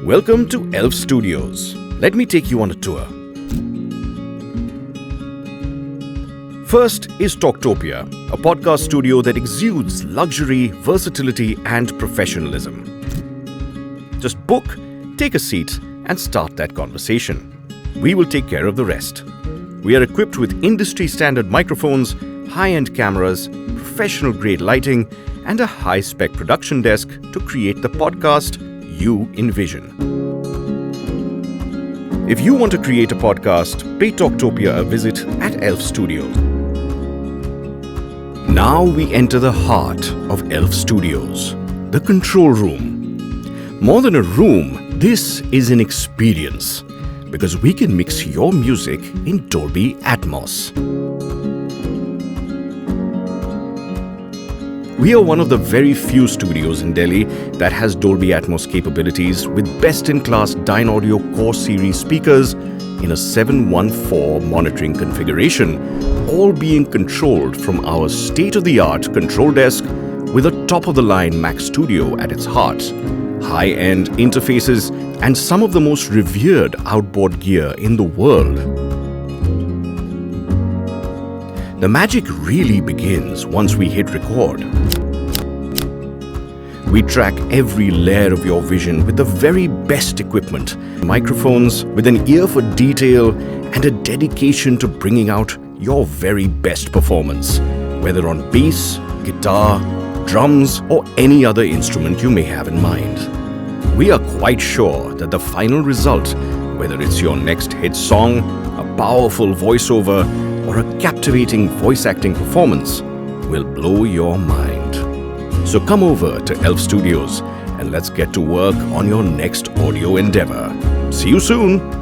Welcome to Elf Studios. Let me take you on a tour. First is Talktopia, a podcast studio that exudes luxury, versatility, and professionalism. Just book, take a seat, and start that conversation. We will take care of the rest. We are equipped with industry-standard microphones, high-end cameras, professional-grade lighting, and a high-spec production desk to create the podcast you envision. If you want to create a podcast, pay Talktopia a visit at Elf Studios. Now we enter the heart of Elf Studios, the control room. More than a room, this is an experience because we can mix your music in Dolby Atmos. We are one of the very few studios in Delhi that has Dolby Atmos capabilities with best-in-class Dynaudio Core Series speakers in a 714 monitoring configuration, all being controlled from our state-of-the-art control desk with a top-of-the-line Mac Studio at its heart, high-end interfaces, and some of the most revered outboard gear in the world. The magic really begins once we hit record. We track every layer of your vision with the very best equipment, microphones with an ear for detail and a dedication to bringing out your very best performance, whether on bass, guitar, drums, or any other instrument you may have in mind. We are quite sure that the final result, whether it's your next hit song, a powerful voiceover, or a captivating voice acting performance, will blow your mind. So come over to Elf Studios and let's get to work on your next audio endeavor. See you soon!